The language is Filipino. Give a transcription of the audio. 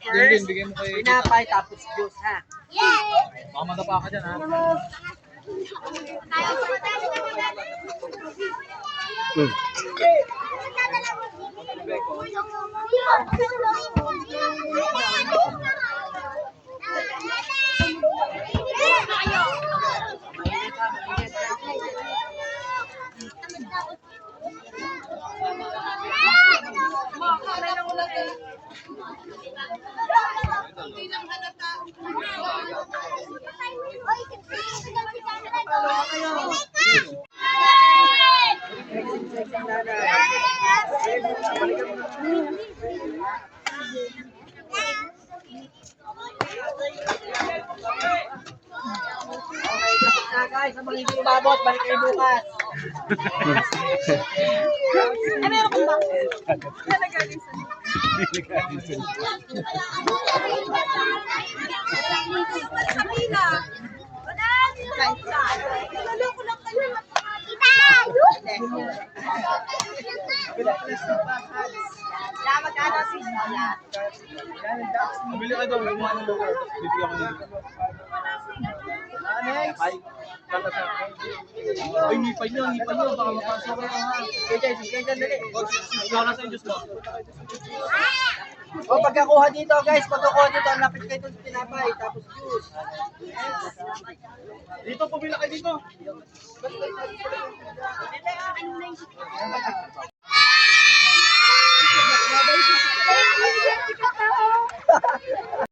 First, bigyan mo kay... pinapay, tapos juice, ha? Baka madapa ka dyan, ha? Okay, tapos na guys, ang mga hindi umabot, balik kayo bukas. Ay, meron kong box. Naloko lang kayo. Bili ka daw, yung mga lugar. Bibigyan ko nila. Ay, ay, ngipay nyo, baka mapasok ka ha. Sige, dali. Ikaw na sa Diyos mo. O, pagkakuha dito guys, pagkakuha dito, ang lapit kayo sa tinapay, tapos juice. Dito, pumila kayo dito.